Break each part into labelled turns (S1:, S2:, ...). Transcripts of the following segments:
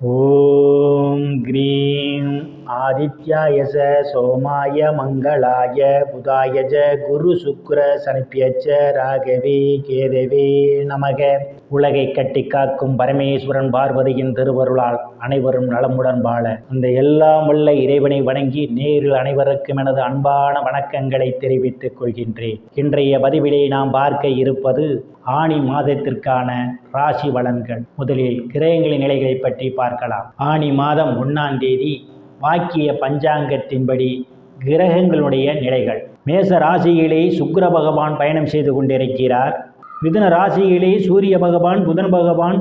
S1: ஓம் cream ஆதித்யாய சோமாய மங்களாய புதாயஜ குரு சுக்ர சனிப்யச்ச ராகவே கேதவே நமக. உலகை கட்டி காக்கும் பரமேஸ்வரன் பார்வதியின் திருவருளால் அனைவரும் நலமுடன் வாழ அந்த எல்லாம் வல்ல இறைவனை வணங்கி நேரில் அனைவருக்கும் எனது அன்பான வணக்கங்களை தெரிவித்துக் கொள்கின்றேன். இன்றைய பதிவிலே நாம் பார்க்க இருப்பது ஆனி மாதத்திற்கான ராசி பலன்கள். முதலில் கிரகங்களின் நிலைகளை பற்றி பார்க்கலாம். ஆனி மாதம் 1ஆம் தேதி வாக்கிய பஞ்சாங்கத்தின்படி கிரகங்களுடைய நிலைகள். மேச ராசியிலே சுக்கிர பகவான் பயணம் செய்து கொண்டிருக்கிறார். மிதுன ராசியிலே சூரிய பகவான், புதன் பகவான்,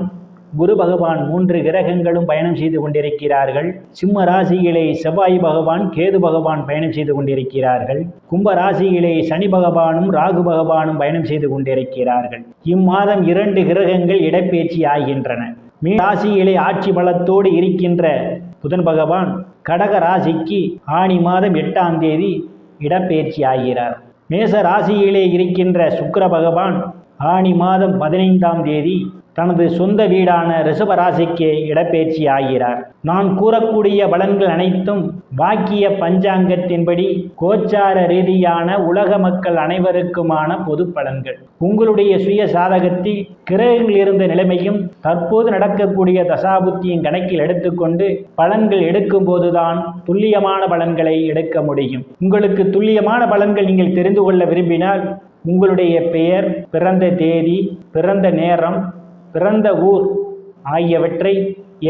S1: குரு பகவான் 3 கிரகங்களும் பயணம் செய்து கொண்டிருக்கிறார்கள். சிம்ம ராசியிலே செவ்வாய் பகவான், கேது பகவான் பயணம் செய்து கொண்டிருக்கிறார்கள். கும்ப ராசியிலே சனி பகவானும் ராகு பகவானும் பயணம் செய்து கொண்டிருக்கிறார்கள். இம்மாதம் 2 கிரகங்கள் இடப்பெயர்ச்சி ஆகின்றன. மீன ராசியிலே ஆட்சி பலத்தோடு இருக்கின்ற புதன் பகவான் கடக ராசிக்கு ஆனி மாதம் 8ஆம் தேதி இடப்பெயர்ச்சி ஆகிறார். மேச ராசியிலே இருக்கின்ற சுக்கிர பகவான் ஆனி மாதம் 15ஆம் தேதி தனது சொந்த வீடான ரிஷப ராசிக்கு இடப்பெயர்ச்சி ஆகிறார். நான் கூறக்கூடிய பலன்கள் அனைத்தும் வாக்கிய பஞ்சாங்கத்தின்படி கோச்சார ரீதியான உலக மக்கள் அனைவருக்குமான பொது பலன்கள். உங்களுடைய சுய சாதகத்தில் கிரகங்கள் இருந்த நிலைமையும் தற்போது நடக்கக்கூடிய தசாபுத்தியும் கணக்கில் எடுத்துக்கொண்டு பலன்கள் எடுக்கும் போதுதான் துல்லியமான பலன்களை எடுக்க முடியும். உங்களுக்கு துல்லியமான பலன்கள் நீங்கள் தெரிந்து கொள்ள விரும்பினால் உங்களுடைய பெயர், பிறந்த தேதி, பிறந்த நேரம், பிறந்த ஊர் ஆகியவற்றை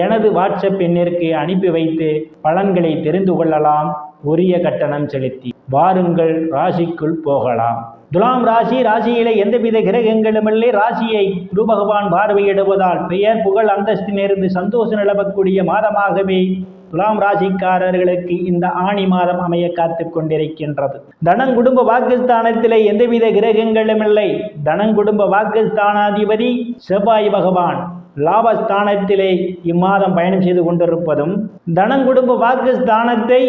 S1: எனது வாட்ஸ்அப் எண்ணிற்கு அனுப்பி வைத்து பலன்களை தெரிந்து கொள்ளலாம். உரிய கட்டணம் செலுத்தி வாருங்கள், ராசிக்குள் போகலாம். துலாம் ராசி. ராசியிலே எந்தவித கிரகங்களும் இல்லை. ராசியை குரு பகவான் பார்வையிடுவதால் பெயர், புகழ், அந்தஸ்திலிருந்து சந்தோஷம் நிலவக்கூடிய மாதமாகவே துலாம் ராசிக்காரர்களுக்கு இந்த ஆனி மாதம் அமைய காத்து கொண்டிருக்கின்றது. தனம் குடும்ப வாக்குஸ்தானத்திலே எந்தவித கிரகங்களும் இல்லை. தனம் குடும்ப வாக்குஸ்தானாதிபதி செவ்வாய் பகவான் லாபஸ்தானத்திலே இம்மாதம் பயணம் செய்து கொண்டிருப்பதும், தனங்குடும்ப வாக்குஸ்தானத்தை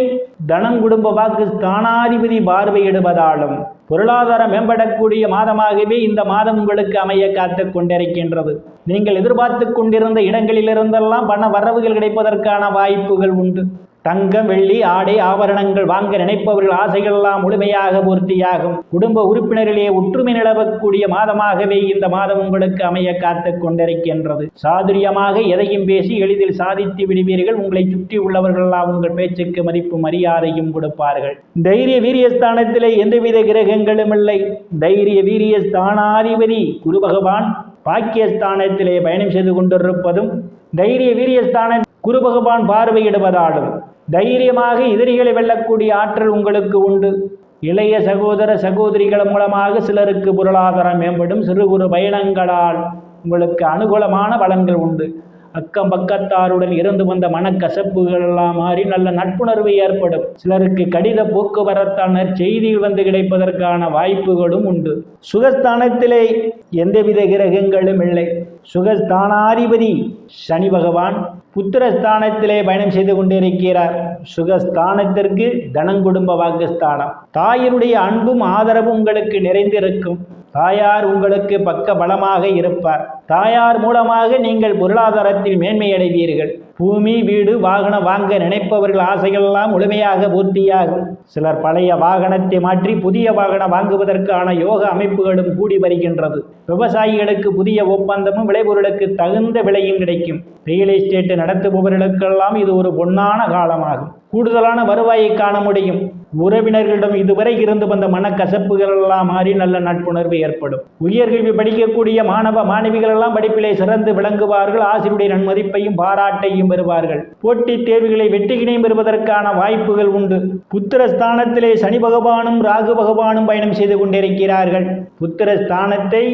S1: தனங்குடும்ப வாக்குஸ்தானாதிபதி பார்வையிடுவதாலும் பொருளாதாரம் மேம்படக்கூடிய மாதமாகவே இந்த மாதம் உங்களுக்கு அமைய காத்து கொண்டிருக்கின்றது. நீங்கள் எதிர்பார்த்து கொண்டிருந்த இடங்களிலிருந்தெல்லாம் பண வரவுகள் கிடைப்பதற்கான வாய்ப்புகள் உண்டு. தங்கம், வெள்ளி, ஆடை, ஆபரணங்கள் வாங்க நினைப்பவர்கள் ஆசைகள் எல்லாம் முழுமையாக பூர்த்தியாகும். குடும்ப உறுப்பினரிலேயே ஒற்றுமை நிலவக்கூடிய மாதமாகவே இந்த மாதம் உங்களுக்கு அமைய காத்து கொண்டிருக்கின்றது. சாதுரியமாக எதையும் பேசி எளிதில் சாதித்து விடுவீர்கள். உங்களை சுற்றி உள்ளவர்களெல்லாம் உங்கள் பேச்சுக்கு மதிப்பு மரியாதையும் கொடுப்பார்கள். தைரிய வீரியஸ்தானத்திலே எந்தவித கிரகங்களும் இல்லை. தைரிய வீரியஸ்தானாதிபதி குரு பகவான் பாக்கியஸ்தானத்திலே பயணம் செய்து கொண்டிருப்பதும், தைரிய வீரியஸ்தான குரு பகவான் பார்வையிடுவதாலும் தைரியமாக எதிரிகளை வெல்லக்கூடிய ஆற்றல் உங்களுக்கு உண்டு. இளைய சகோதர சகோதரிகள் மூலமாக சிலருக்கு பொருளாதாரம் மேம்படும். சிறு குறு பயணங்களால் உங்களுக்கு அனுகூலமான பலன்கள் உண்டு. அக்கம் பக்கத்தாருடன் இருந்து வந்த மனக்கசப்புகள் எல்லாம் மாறி நல்ல நட்புணர்வு ஏற்படும். சிலருக்கு கடித போக்குவரத்தான செய்திகள் வந்து கிடைப்பதற்கான வாய்ப்புகளும் உண்டு. சுகஸ்தானத்திலே எந்தவித கிரகங்களும் இல்லை. சுகஸ்தானாதிபதி சனி பகவான் புத்திரஸ்தானத்திலே பயணம் செய்து கொண்டிருக்கிறார். சுகஸ்தானத்திற்கு தனங்குடும்ப வாக்குஸ்தானம். தாயினுடைய அன்பும் ஆதரவும் உங்களுக்கு நிறைந்திருக்கும். தாயார் உங்களுக்கு பக்க பலமாக இருப்பார். தாயார் மூலமாக நீங்கள் பொருளாதாரத்தில் மேன்மையடைவீர்கள். பூமி, வீடு, வாகனம் வாங்க நினைப்பவர்கள் ஆசைகளெல்லாம் முழுமையாக பூர்த்தியாகும். சிலர் பழைய வாகனத்தை மாற்றி புதிய வாகனம் வாங்குவதற்கான யோக அமைப்புகளும் கூடி வருகின்றது. விவசாயிகளுக்கு புதிய ஒப்பந்தமும் விளைபொருளுக்கு தகுந்த விலையும் கிடைக்கும். ரியல் எஸ்டேட் நடத்துபவர்களுக்கெல்லாம் இது ஒரு பொன்னான காலமாகும். கூடுதலான வருவாயை காண முடியும். உறவினர்களிடம் இதுவரை இருந்து வந்த மனக்கசப்புகள் எல்லாம் மாறி நல்ல நட்புணர்வு ஏற்படும். உயர்கல்வி படிக்கக்கூடிய மாணவ மாணவிகள் எல்லாம் படிப்பிலே சிறந்து விளங்குவார்கள். ஆசிரியருடைய நன்மதிப்பையும் பாராட்டையும் பெறுவார்கள். போட்டித் தேர்வுகளை வெற்றியினையும் பெறுவதற்கான வாய்ப்புகள் உண்டு. புத்திரஸ்தானத்திலே சனி பகவானும் ராகு பகவானும் பயணம் செய்து கொண்டிருக்கிறார்கள். புத்திரஸ்தானத்தை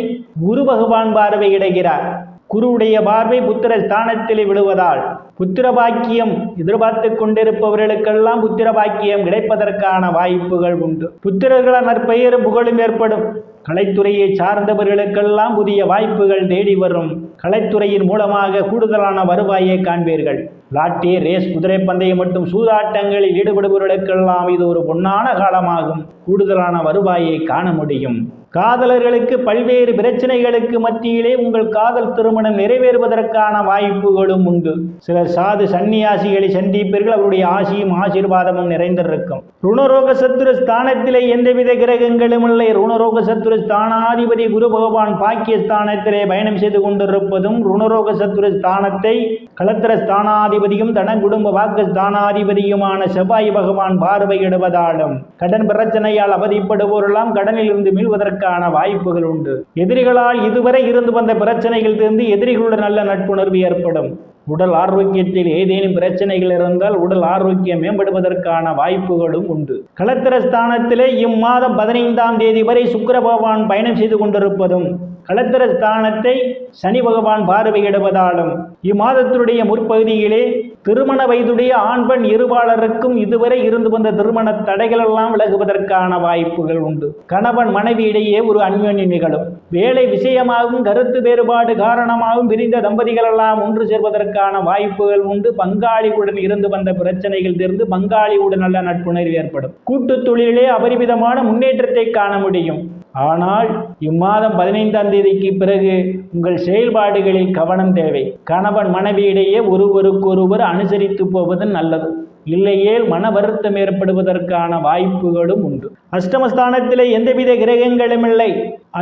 S1: குரு பகவான் பார்வையிடுகிறார். குருவுடைய பார்வை புத்திர ஸ்தானத்திலே விழுவதால் புத்திர பாக்கியம் எதிர்பார்த்து கொண்டிருப்பவர்களுக்கெல்லாம் புத்திர பாக்கியம் கிடைப்பதற்கான வாய்ப்புகள் உண்டு. புத்திரர்களால் நற்பெயரும் புகழும் ஏற்படும். கலைத்துறையை சார்ந்தவர்களுக்கெல்லாம் புதிய வாய்ப்புகள் தேடி வரும். கலைத்துறையின் மூலமாக கூடுதலான வருவாயை காண்பீர்கள். லாட்டரி ரேஸ், குதிரை பந்தயம் மற்றும் சூதாட்டங்களில் ஈடுபடுபவர்களுக்கெல்லாம் இது ஒரு பொன்னான காலமாகும். கூடுதலான வருவாயை காண முடியும். காதலர்களுக்கு பல்வேறு பிரச்சனைகளுக்கு மத்தியிலே உங்கள் காதல் திருமணம் நிறைவேறுவதற்கான வாய்ப்புகளும் உண்டு. சிலர் சாது சன்னியாசிகளை சந்திப்பீர்கள். அவருடைய ஆசியும் ஆசீர்வாதமும் நிறைந்திருக்கும். ருணரோக சத்துரு ஸ்தானத்திலே எந்தவித கிரகங்களும் இல்லை. ருணரோக சத்துரு ஸ்தானாதிபதி குரு பகவான் பாக்கியஸ்தானத்திலே பயணம் செய்து கொண்டிருப்பதும், ருணரோக சத்துரு ஸ்தானத்தை களத்திர ஸ்தானாதிபதியும் தன குடும்ப வாக்கு ஸ்தானாதிபதியுமான செவ்வாய் பகவான் பார்வையிடுவதாலும் கடன் பிரச்சனையால் அவதிப்படுவோரெல்லாம் கடனில் இருந்து மீள்வதற்கு வாய்ப்புகள் உண்டு. எதிரிகளால் இதுவரை இருந்து வந்த பிரச்சனைகள் தீர்ந்து எதிரிகளுடன் நல்ல நட்புணர்வு ஏற்படும். உடல் ஆரோக்கியத்தில் ஏதேனும் பிரச்சனைகள் இருந்தால் உடல் ஆரோக்கியம் மேம்படுவதற்கான வாய்ப்புகளும் உண்டு. களத்திர ஸ்தானத்திலே இம்மாதம் 15ஆம் தேதி வரை சுக்கிர பகவான் பயணம் செய்து கொண்டிருப்பதும், களத்திர ஸ்தானத்தை சனி பகவான் பார்வையிடுவதாலும் இம்மாதத்தினுடைய முற்பகுதியிலே திருமண வயதுடைய ஆண் பெண் இருபாலருக்கும் இதுவரை இருந்து வந்த திருமண தடைகள் எல்லாம் விலகுவதற்கான வாய்ப்புகள் உண்டு. கணவன் மனைவி இடையே ஒரு அந்யோன்யம் நிகழும். வேலை விஷயமாகவும் கருத்து வேறுபாடு காரணமாகவும் பிரிந்த தம்பதிகள் எல்லாம் ஒன்று சேர்வதற்கான வாய்ப்புகள் உண்டு. பங்காளியுடன் இருந்து வந்த பிரச்சனைகள் தீர்ந்து பங்காளியுடன் நல்ல நட்புணர்வு ஏற்படும். கூட்டு தொழிலே அபரிமிதமான முன்னேற்றத்தை காண முடியும். ஆனால் இம்மாதம் 15ஆம் தேதிக்கு பிறகு உங்கள் செயல்பாடுகளில் கவனம் தேவை. கணவன் மனைவியிடையே ஒருவருக்கொருவர் அனுசரித்து போவது நல்லது. இல்லையேல் மன வருத்தம் ஏற்படுவதற்கான வாய்ப்புகளும் உண்டு. அஷ்டமஸ்தானத்திலே எந்தவித கிரகங்களும் இல்லை.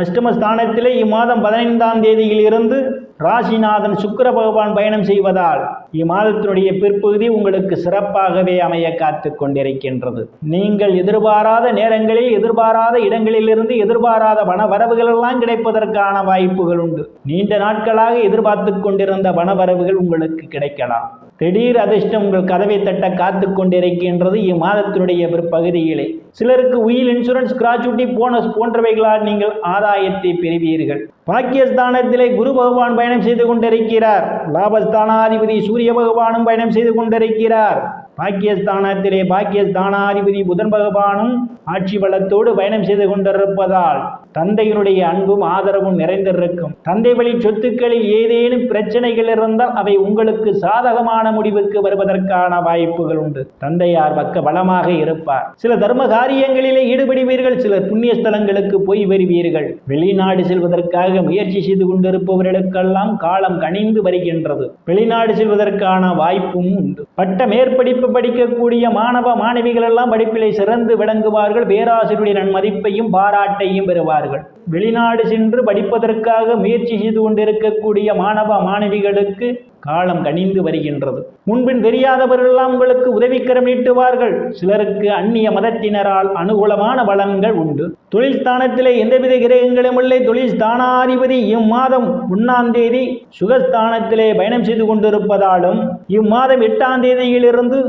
S1: அஷ்டமஸ்தானத்திலே இம்மாதம் 15ஆம் தேதியில் இருந்து ராசிநாதன் சுக்கிர பகவான் பயணம் செய்வதால் இம்மாதத்தினுடைய பிற்பகுதி உங்களுக்கு சிறப்பாகவே அமைய காத்து கொண்டிருக்கின்றது. நீங்கள் எதிர்பாராத நேரங்களில் எதிர்பாராத இடங்களிலிருந்து எதிர்பாராத பண வரவுகள் எல்லாம் கிடைப்பதற்கான வாய்ப்புகள் உண்டு. நீண்ட நாட்களாக எதிர்பார்த்து கொண்டிருந்த பண வரவுகள் உங்களுக்கு கிடைக்கலாம். திடீர் அதிர்ஷ்டம் உங்கள் கதவை தட்ட காத்து கொண்டிருக்கின்றது இம்மாதத்தினுடைய பிற்பகுதியிலே. சிலருக்கு உயில் இன்சூரன்ஸ், கிராச்சுவிட்டி, போனஸ் போன்றவைகளால் நீங்கள் ஆதாயத்தை பெறுவீர்கள். பாக்கியஸ்தானத்திலே குரு பகவான் பயணம் செய்து கொண்டிருக்கிறார். லாபஸ்தானாதிபதி சூரிய பகவானும் பயணம் செய்து கொண்டிருக்கிறார். பாக்கியஸ்தானத்திலே பாக்கியஸ்தானாதிபதி புதன் பகவானும் ஆட்சி பலத்தோடு பயணம் செய்து கொண்டிருப்பதால் தந்தையினுடைய அன்பும் ஆதரவும் நிறைந்திருக்கும். தந்தை வழி சொத்துக்களில் ஏதேனும் பிரச்சனைகள் இருந்தால் அவை உங்களுக்கு சாதகமான முடிவுக்கு வருவதற்கான வாய்ப்புகள் உண்டு. தந்தையார் பக்க பலமாக இருப்பார். சில தர்ம காரியங்களிலே ஈடுபடுவீர்கள். சிலர் புண்ணிய ஸ்தலங்களுக்கு போய் வருவீர்கள். வெளிநாடு செல்வதற்காக முயற்சி செய்து கொண்டிருப்பவர்களுக்கெல்லாம் காலம் கனிந்து வருகின்றது. வெளிநாடு செல்வதற்கான வாய்ப்பும் உண்டு. பட்ட மேற்படிப்பு படிக்கக்கூடிய மாணவ மாணவிகள் எல்லாம் படிப்பிலே சிறந்து விளங்குவார்கள். பேராசிரியருடைய நன்மதிப்பையும் பாராட்டையும் பெறுவார்கள். வெளிநாடு சென்று படிப்பதற்காக முயற்சி செய்து கொண்டிருக்கக்கூடிய மாணவ மாணவிகளுக்கு காலம் கனிந்து வருகின்றது. முன்பின் தெரியாதவர்களெல்லாம் உங்களுக்கு உதவிக்கரம் நீட்டுவார்கள். சிலருக்கு அந்நிய மதத்தினரால் அனுகூலமான பலன்கள் உண்டு. தொழில் ஸ்தானத்திலே எந்தவித கிரகங்களும் இல்லை. தொழில் ஸ்தானாதிபதி இம்மாதம் 1ஆம் தேதி சுகஸ்தானத்திலே பயணம் செய்து கொண்டிருப்பதாலும் இம்மாதம் 8ஆம் தேதியிலிருந்து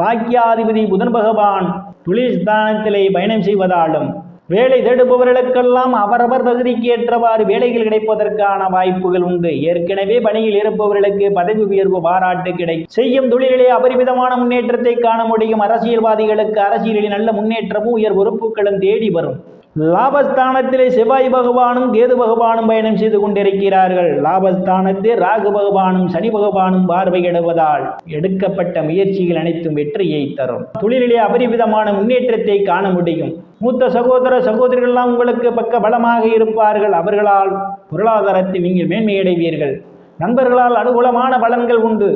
S1: பாக்கியாதிபதி புதன் பகவான் தொழில் ஸ்தானத்திலே பயணம் செய்வதாலும் வேலை தேடுபவர்களுக்கெல்லாம் அவரவர் தகுதிக்கு ஏற்றவாறு வேலைகள் கிடைப்பதற்கான வாய்ப்புகள் உண்டு. ஏற்கனவே பணியில் இருப்பவர்களுக்கு பதவி உயர்வு, பாராட்டு கிடைக்கும். செய்யும் தொழிலிலே அபரிமிதமான முன்னேற்றத்தை காண முடியும். அரசியல்வாதிகளுக்கு அரசியலில் நல்ல முன்னேற்றமும் உயர் பொறுப்புகளும் தேடி வரும். லாபஸ்தானத்திலே செவ்வாய் பகவானும் கேது பகவானும் பயணம் செய்து கொண்டிருக்கிறார்கள். லாபஸ்தானத்தில் ராகு பகவானும் சனி பகவானும் பார்வையிடுவதால் எடுக்கப்பட்ட முயற்சிகள் அனைத்தும் வெற்றியை தரும். தொழிலிலே அபரிமிதமான முன்னேற்றத்தை காண முடியும். மூத்த சகோதர சகோதரிகளெல்லாம் உங்களுக்கு பக்க பலமாக இருப்பார்கள். அவர்களால் பொருளாதாரத்தில் நீங்கள் மேன்மையடைவீர்கள். நண்பர்களால் அனுகூலமான பலன்கள் உண்டு.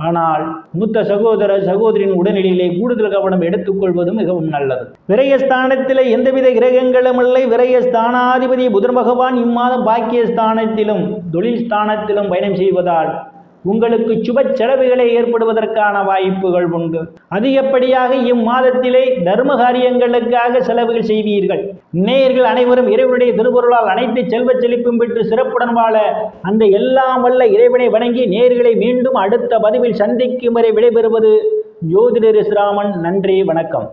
S1: ஆனால் மூத்த சகோதர சகோதரின் உடல்நிலையிலே கூடுதல் கவனம் எடுத்துக்கொள்வது மிகவும் நல்லது. விரயஸ்தானத்திலே எந்தவித கிரகங்களும் இல்லை. விரயஸ்தானாதிபதி புதன் பகவான் இம்மாதம் பாக்கியஸ்தானத்திலும் தொழில் ஸ்தானத்திலும் பயணம் செய்வதால் உங்களுக்கு சுப செலவுகளை ஏற்படுவதற்கான வாய்ப்புகள் உண்டு. அதிகப்படியாக இம்மாதத்திலே தர்ம காரியங்களுக்காக செலவுகள் செய்வீர்கள். நேயர்கள் அனைவரும் இறைவனுடைய திருவருளால் அனைத்து செல்வ செழிப்பும் பெற்று சிறப்புடன் வாழ அந்த எல்லாம் வல்ல இறைவனை வணங்கி நேயர்களை மீண்டும் அடுத்த பதிவில் சந்திக்கும் வரை விடைபெறுவது ஜோதிடர் ராமன். நன்றி, வணக்கம்.